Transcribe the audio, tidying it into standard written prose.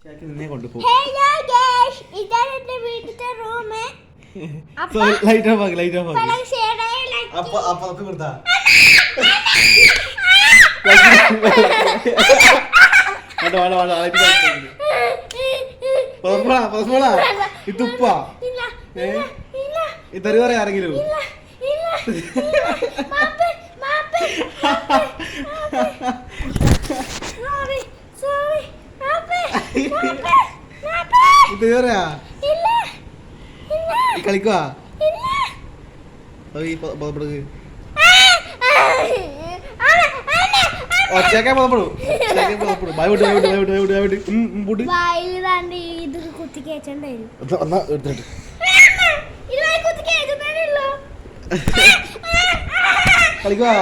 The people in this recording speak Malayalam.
നിന്നെ കൊണ്ടുപോകും. ലൈറ്റ് ഓഫ് ആക്കി ലൈറ്റ് ഓഫ് ആക്കി അപ്പൊ കൊടുത്താ ഇതുപ്പാ ഇതറി പറയാ ആരെങ്കിലും ഇത് പറയാ കളിക്കുവാ ഒച്ചയൊക്കെ പുറപ്പെടും കളിക്കുവാ